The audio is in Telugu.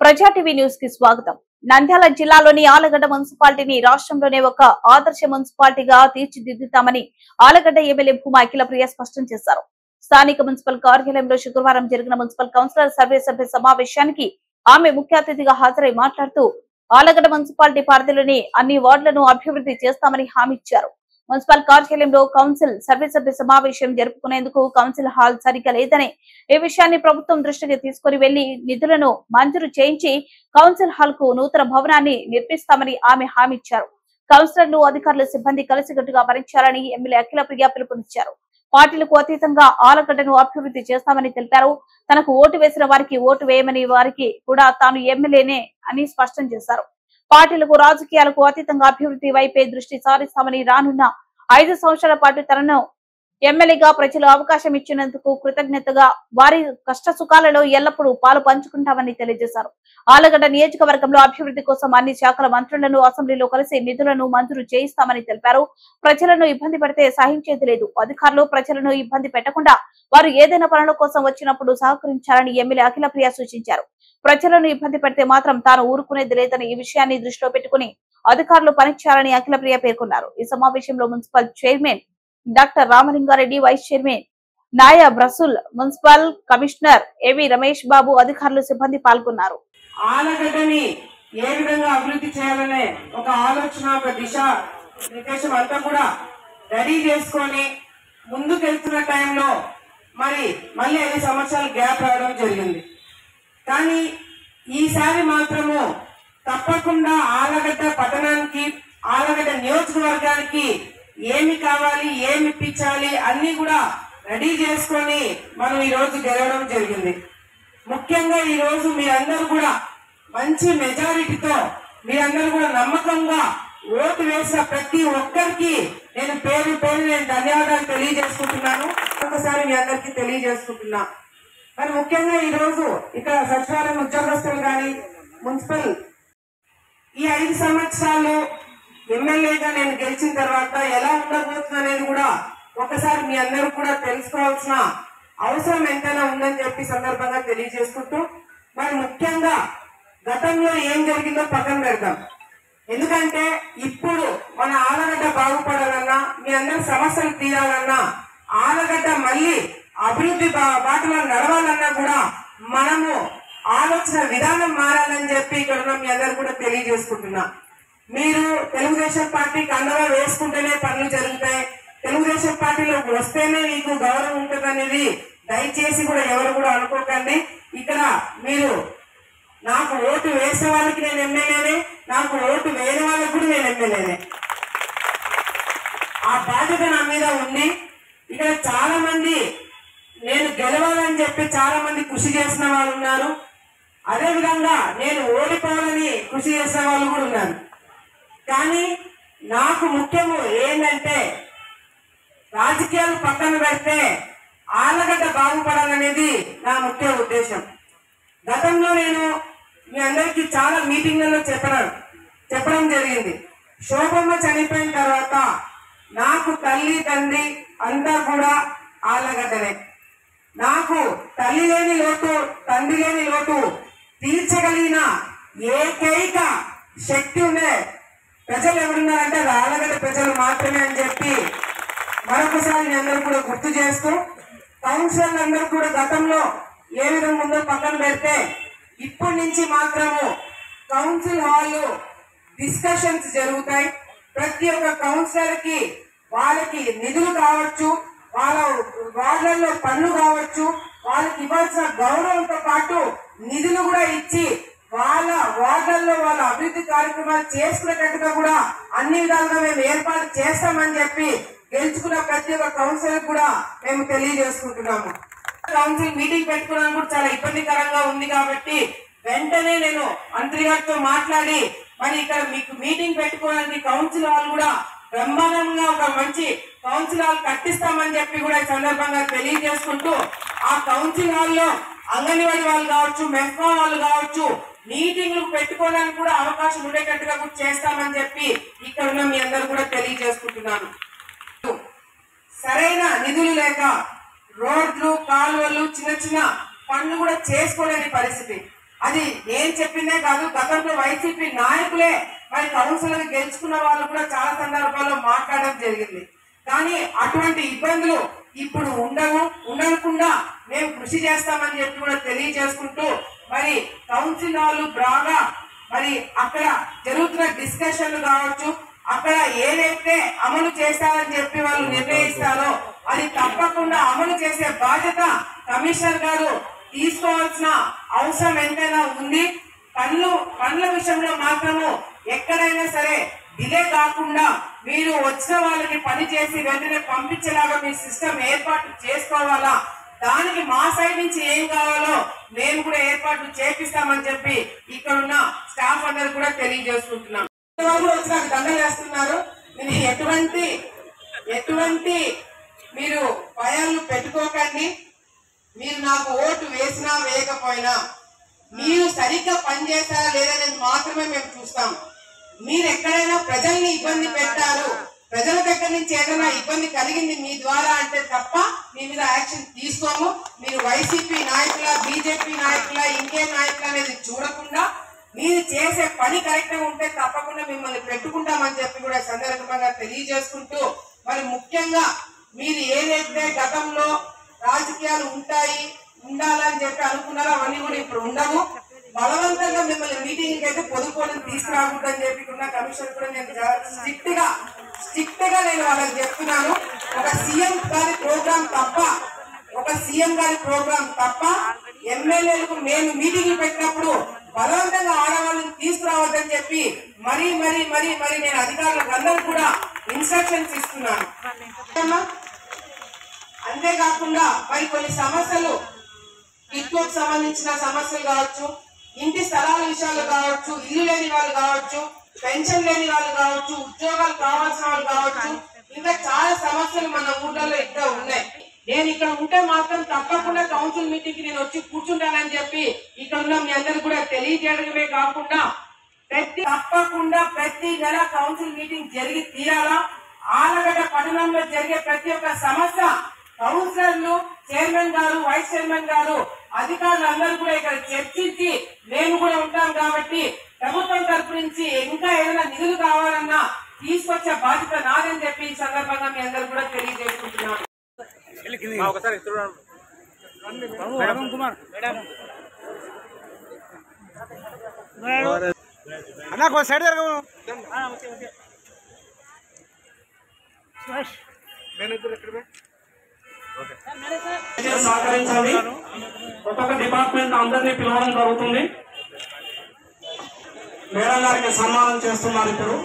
ప్రజా టీవీ న్యూస్ కి స్వాగతం. నంద్యాల జిల్లాలోని ఆలగడ్డ మున్సిపాలిటీని రాష్ట్రంలోనే ఒక ఆదర్శ మున్సిపాలిటీగా తీర్చిదిద్దుతామని ఆలగడ్డ ఎమ్మెల్యే భూమా అఖిలప్రియ స్పష్టం చేశారు. స్థానిక మున్సిపల్ కార్యాలయంలో శుక్రవారం జరిగిన మున్సిపల్ కౌన్సిలర్ సర్వే సభ్య సమావేశానికి ఆమె ముఖ్య అతిథిగా హాజరై మాట్లాడుతూ ఆలగడ్డ మున్సిపాలిటీ పరిధిలోని అన్ని వార్డులను అభివృద్ధి చేస్తామని హామీ ఇచ్చారు. మున్సిపల్ కార్యాలయంలో కౌన్సిల్ సర్వే సభ్య సమావేశం జరుపుకునేందుకు కౌన్సిల్ హాల్ సరిగ్గా లేదని, ఈ విషయాన్ని ప్రభుత్వం దృష్టికి తీసుకుని వెళ్లి నిధులను మంజూరు చేయించి కౌన్సిల్ హాల్ కు నూతన భవనాన్ని నిర్మిస్తామని ఆమె హామీ ఇచ్చారు. కౌన్సిలర్లు, అధికారులు, సిబ్బంది కలిసికట్టుగా పనిచేయాలని ఎమ్మెల్యే అఖిలప్రియ పిలుపునిచ్చారు. పార్టీలకు అతీతంగా ఆలగడ్డను అభివృద్ధి చేస్తామని తెలిపారు. తనకు ఓటు వేసిన వారికి ఓటు వేయమని వారికి కూడా తాను ఎమ్మెల్యేనే అని స్పష్టం చేశారు. పార్టీలకు, రాజకీయాలకు అతీతంగా అభివృద్ధి వైపే దృష్టి సారిస్తామని, రానున్న 5 సంవత్సరాల పాటు తనను ఎమ్మెల్యేగా ప్రజలు అవకాశం ఇచ్చినందుకు కృతజ్ఞతగా వారి కష్ట సుఖాలలో ఎల్లప్పుడూ పాలు పంచుకుంటామని తెలియజేశారు. ఆలగడ్డ నియోజకవర్గంలో అభివృద్ధి కోసం అన్ని శాఖల మంత్రులను అసెంబ్లీలో కలిసి నిధులను మంజూరు చేయిస్తామని తెలిపారు. ప్రజలను ఇబ్బంది పెడితే సహించేది లేదు. అధికారులు ప్రజలను ఇబ్బంది పెట్టకుండా వారు ఏదైనా పనుల కోసం వచ్చినప్పుడు సహకరించాలని ఎమ్మెల్యే అఖిలప్రియ సూచించారు. ప్రజలను ఇబ్బంది పెడితే మాత్రం తాను ఊరుకునేది లేదని, ఈ విషయాన్ని దృష్టిలో పెట్టుకుని అధికారులు పనిచేయాలని అఖిలప్రియ పేర్కొన్నారు. ఈ సమావేశంలో municipal chairman doctor Ramalingareddy, vice chairman Nayab Rasool, municipal commissioner A V Ramesh బాబు, అధికారులు, సిబ్బంది పాల్గొన్నారు. ఆలగడ్డని ఏ విధంగా అభివృద్ధి చేయాలనే ఒక ఆలోచన, ఒక దిశ నిర్దేశం అంతా కూడా రెడీ చేసుకొని ముందుకెళ్తున్న టైంలో మళ్ళీ 5 సంవత్సరాలు గ్యాప్ రావడం జరిగింది. కానీ ఈసారి మాత్రము తప్పకుండా ఆలగడ్డ పట్టణానికి, ఆలగడ్డ నియోజకవర్గానికి ఏమి కావాలి, ఏమి ఇప్పించాలి అన్ని కూడా రెడీ చేసుకొని మనం ఈ రోజు గెలవడం జరిగింది. ముఖ్యంగా ఈ రోజు మీరందరూ కూడా మంచి మెజారిటీతో, మీరందరూ కూడా నమ్మకంగా ఓటు వేసిన ప్రతి ఒక్కరికి నేను పేరు నేను ధన్యవాదాలు తెలియజేసుకుంటున్నాను. ఒకసారి మీ అందరికీ తెలియజేసుకుంటున్నా. మరి ముఖ్యంగా ఈ రోజు ఇక్కడ సచివాలయం ఉద్యోగస్తులు కానీ, మున్సిపల్ ఈ 5 సంవత్సరాలు ఎమ్మెల్యేగా నేను గెలిచిన తర్వాత ఎలా ఉండబోతుంది అనేది కూడా ఒకసారి మీ అందరూ కూడా తెలుసుకోవాల్సిన అవసరం ఎంతైనా ఉందని చెప్పి సందర్భంగా తెలియజేసుకుంటూ, మరి ముఖ్యంగా గతంలో ఏం జరిగిందో పక్కన పెడతాం. ఎందుకంటే ఇప్పుడు మన ఆలగడ్డ బాగుపడాలన్నా, మీ అందరి సమస్యలు తీరాలన్నా, ఆలగడ్డ మళ్ళీ అభివృద్ధి బాటలో నడవాలన్నా కూడా మనము ఆలోచన విధానం మారాలని చెప్పి ఇక్కడ ఉన్న మీ అందరూ కూడా తెలియజేసుకుంటున్నా. మీరు తెలుగుదేశం పార్టీకి అండగా వేసుకుంటేనే పనులు జరుగుతాయి, తెలుగుదేశం పార్టీలో వస్తేనే మీకు గౌరవం ఉంటుంది అనేది దయచేసి కూడా ఎవరు కూడా అనుకోకండి. ఇక్కడ మీరు నాకు ఓటు వేసే వాళ్ళకి నేను ఎమ్మెల్యేనే, నాకు ఓటు వేయని వాళ్ళకి కూడా నేను ఎమ్మెల్యేనే. ఆ బాధ్యత నా మీద ఉంది. ఇక్కడ చాలా మంది నేను గెలవాలని చెప్పి చాలా మంది కృషి చేసిన వాళ్ళు ఉన్నారు. అదే విధంగా నేను ఓడిపోవాలని కృషి చేసిన వాళ్ళు కూడా ఉన్నారు. కానీ నాకు ముఖ్యము ఏంటంటే రాజకీయాలు పక్కన పెడితే ఆలగడ్డ బాగుపడాలనేది నా ముఖ్య ఉద్దేశం. గతంలో నేను మీ అందరికీ చాలా మీటింగ్లలో చెప్పడం జరిగింది. శోభమ్మ చనిపోయిన తర్వాత నాకు తల్లి, తండ్రి అంతా కూడా ఆలగడ్డనే. నాకు తల్లి లేని లోటు, తండ్రి లేని లోటు తీర్చగలిగిన ఏకైక శక్తి ఉండే ప్రజలు ఎవరున్నారంటే అది ఆలగడ్డ ప్రజలు మాత్రమే అని చెప్పి మరొకసారి మీ అందరూ కూడా గుర్తు చేస్తూ, కౌన్సిలర్లు అందరూ కూడా గతంలో ఏ విధంగా ఉందో పక్కన పెడితే ఇప్పటి నుంచి మాత్రము కౌన్సిల్ హాల్లో డిస్కషన్స్ జరుగుతాయి. ప్రతి ఒక్క కౌన్సిలర్ కి వాళ్ళకి నిధులు కావచ్చు, వాళ్ళ వార్డులలో పనులు కావచ్చు, వాళ్ళకి ఇవ్వాల్సిన గౌరవంతో పాటు నిధులు కూడా ఇచ్చి వాళ్ళ వార్డులలో వాళ్ళ అభివృద్ధి కార్యక్రమాలు చేసుకునేటట్టుగా కూడా అన్ని విధాలుగా మేము ఏర్పాటు చేస్తామని చెప్పి గెలుచుకున్న ప్రతి ఒక్క కౌన్సిలర్ కూడా మేము తెలియజేసుకుంటున్నాము. కౌన్సిల్ మీటింగ్ పెట్టుకోవడానికి కూడా చాలా ఇబ్బందికరంగా ఉంది కాబట్టి వెంటనే నేను మంత్రి గారితో మాట్లాడి మరి ఇక్కడ మీకు మీటింగ్ పెట్టుకోవడానికి కౌన్సిల్ హాల్ కూడా బ్రహ్మాండంగా ఒక మంచి కౌన్సిల్ హాల్ కట్టిస్తామని చెప్పి కూడా ఈ సందర్భంగా తెలియజేసుకుంటూ, ఆ కౌన్సిల్ హాల్లో అంగన్వాడీ వాళ్ళు కావచ్చు, మెఫ్మా వాళ్ళు కావచ్చు, మీటింగ్లు పెట్టుకోవడానికి కూడా అవకాశం ఉండేటట్టుగా కూడా చేస్తామని చెప్పి ఇక్కడ ఉన్న మీ అందరూ కూడా తెలియజేసుకుంటున్నాను. సరైన నిధులు లేక రోడ్లు, కాలువలు, చిన్న చిన్న పనులు కూడా చేసుకోలేని పరిస్థితి. అది నేను చెప్పిందే కాదు, గతంలో వైసీపీ నాయకులే మరి కౌన్సిలర్ గెలుచుకున్న వాళ్ళు కూడా చాలా సందర్భాల్లో మాట్లాడడం జరిగింది. కానీ అటువంటి ఇబ్బందులు ఇప్పుడు ఉండకుండా మేము కృషి చేస్తామని చెప్పి కూడా తెలియజేసుకుంటూ మరి కౌన్సిల్ వాళ్ళు బాగా మరి అక్కడ జరుగుతున్న డిస్కషన్లు కావచ్చు, అక్కడ ఏదైతే అమలు చేస్తారని చెప్పి వాళ్ళు నిర్ణయిస్తారో అది తప్పకుండా అమలు చేసే బాధ్యత కమిషనర్ గారు తీసుకోవాల్సిన అవసరం ఎంతైనా ఉంది. పనుల విషయంలో మాత్రము ఎక్కడైనా సరే డిలే కాకుండా మీరు వచ్చిన వాళ్ళకి పని చేసి వెంటనే పంపించేలాగా మీ సిస్టమ్ ఏర్పాటు చేసుకోవాలా. దానికి మా సైడ్ నుంచి ఏం కావాలో మేము కూడా ఏర్పాటు చేపిస్తామని చెప్పి ఇక్కడ ఉన్న స్టాఫ్ అందరు కూడా తెలియజేసుకుంటున్నాం. వచ్చి నాకు దండలు వేస్తున్నారు. నేను ఎటువంటి మీరు భయాలు పెట్టుకోకండి. మీరు నాకు ఓటు వేసినా వేయకపోయినా మీరు సరిగ్గా పనిచేస్తారా లేదనేది మాత్రమే మేము చూస్తాం. మీరు ఎక్కడైనా ప్రజల్ని ఇబ్బంది పెట్టారు, ప్రజల దగ్గర నుంచి ఏదైనా ఇబ్బంది కలిగింది మీ ద్వారా అంటే తప్ప మీ మీద యాక్షన్ తీసుకోము. మీరు వైసీపీ నాయకుల, బీజేపీ నాయకుల, ఇంకే నాయకుల అనేది చూడకుండా మీరు చేసే పని కరెక్ట్ గా ఉంటే తప్పకుండా మిమ్మల్ని పెట్టుకుంటామని చెప్పి కూడా సందర్భంగా తెలియజేసుకుంటూ మరి ముఖ్యంగా మీరు ఏదైతే గతంలో రాజకీయాలు ఉండాలని చెప్పి అనుకున్నారో అవన్నీ కూడా ఇప్పుడు ఉండవు. బలవంతంగా మిమ్మల్ని మీటింగ్ అయితే పొదుపుని తీసుకురాకూడదని చెప్పి కమిషన్ కూడా నేను స్ట్రిక్ట్ గా నేను వాళ్ళకి చెప్తున్నాను. ఒక సీఎం గారి ప్రోగ్రాం తప్ప ఎమ్మెల్యేలకు మేము మీటింగ్లు పెట్టినప్పుడు బలవంతంగా ఆడవాళ్ళని తీసుకురావద్దని చెప్పి మరీ నేను అధికారులకు అందరూ కూడా ఇన్స్ట్రక్షన్స్ ఇస్తున్నాను. అంతేకాకుండా మరి కొన్ని సమస్యలు కిడ్కోకు సంబంధించిన సమస్యలు కావచ్చు, ఇంటి స్థలాల విషయాలు కావచ్చు, ఇల్లు లేని వాళ్ళు కావచ్చు, పెన్షన్ లేని వాళ్ళు కావచ్చు, ఉద్యోగాలు కావాల్సిన వాళ్ళు కావచ్చు, ఇంకా చాలా సమస్యలు మన ఊర్లలో ఇక్కడ ఉన్నాయి. నేను ఇక్కడ ఉంటే మాత్రం తప్పకుండా కౌన్సిల్ మీటింగ్ కి నేను వచ్చి కూర్చుంటానని చెప్పి ఇక్కడ ఉన్న మీ అందరూ కూడా తెలియజేయడమే కాకుండా తప్పకుండా ప్రతి నెల కౌన్సిల్ మీటింగ్ జరిగి తీరాలా. ఆలగడ్డ పట్టణంలో జరిగే ప్రతి ఒక్క సమస్య కౌన్సిలర్లు, చైర్మన్ గారు, వైస్ చైర్మన్ గారు, అధికారులందరూ కూడా ఇక్కడ చర్చించి మేము కూడా ఉంటాం కాబట్టి ప్రభుత్వం తరపు నుంచి ఇంకా ఏదైనా నిధులు కావాలన్నా తీసుకొచ్చే బాధ్యత నాదని చెప్పి ఈ సందర్భంగా మీ అందరూ కూడా తెలియజేసుకుంటున్నాను. సహకరించాలి. ఒక్కొక్క డిపార్ట్మెంట్ అందరినీ పిలవడం జరుగుతుంది. మేడం గారికి సన్మానం చేస్తున్నారు ఇప్పుడు.